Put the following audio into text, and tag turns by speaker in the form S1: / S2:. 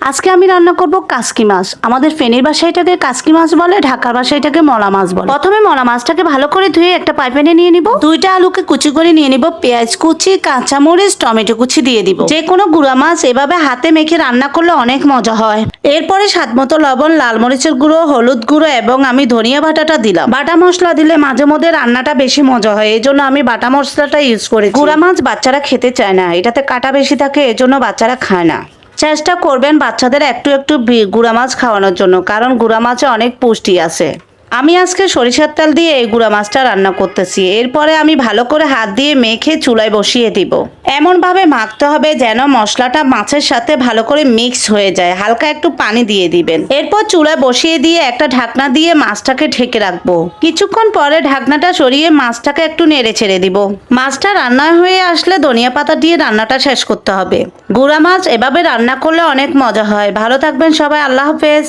S1: আজকে আমি রান্না করব কাসকি মাছ। আমাদের ফেনীর ভাষায় এটাকে কাসকি মাছ বলে, ঢাকার ভাষায় এটাকে মলা মাছ বলে। প্রথমে মলা মাছটাকে ভালো করে ধুয়ে একটা পাইপ্যানে নিয়ে নিব। দুইটা আলুকে কুচি করে নিয়ে নিব, পেঁয়াজ কুচি, কাঁচামরিচ, টমেটো কুচি দিয়ে দিব। যে কোনো গুঁড়া মাছ এভাবে হাতে মেখে রান্না করলে অনেক মজা হয়। এরপরে স্বাদ মতো লবণ, লাল মরিচের গুঁড়ো, হলুদ গুঁড়ো এবং আমি ধনিয়া বাটাটা দিলাম। বাটা মশলা দিলে মাঝে মধ্যে রান্নাটা বেশি মজা হয়, এই জন্য আমি বাটা মশলাটা ইউজ করেছি। গুঁড়া মাছ বাচ্চারা খেতে চায় না, এটাতে কাঁটা বেশি থাকে, এজন্য বাচ্চারা খায় না। চেষ্টা করবেন বাচ্চাদের একটু একটু গুঁড়া মাছ খাওয়ানোর জন্য, কারণ গুঁড়া মাছে অনেক পুষ্টি আছে। আমি আজকে সরিষার তেল দিয়ে এই গুঁড়া মাছটা রান্না করতেছি। এরপরে আমি ভালো করে হাত দিয়ে মেখে চুলায় বসিয়ে দিব। এমনভাবে মাখতে হবে যেন মশলাটা মাছের সাথে ভালো করে মিক্স হয়ে যায়। হালকা একটু পানি দিয়ে দিবেন। এরপর চুলায় বসিয়ে দিয়ে একটা ঢাকনা দিয়ে মাছটাকে ঢেকে রাখবো। কিছুক্ষণ পরে ঢাকনাটা সরিয়ে মাছটাকে একটু নেড়ে ছেড়ে দিব। মাছটা রান্না হয়ে আসলে ধনিয়া পাতা দিয়ে রান্নাটা শেষ করতে হবে। গুঁড়া মাছ এভাবে রান্না করলে অনেক মজা হয়। ভালো থাকবেন সবাই, আল্লাহ হাফেজ।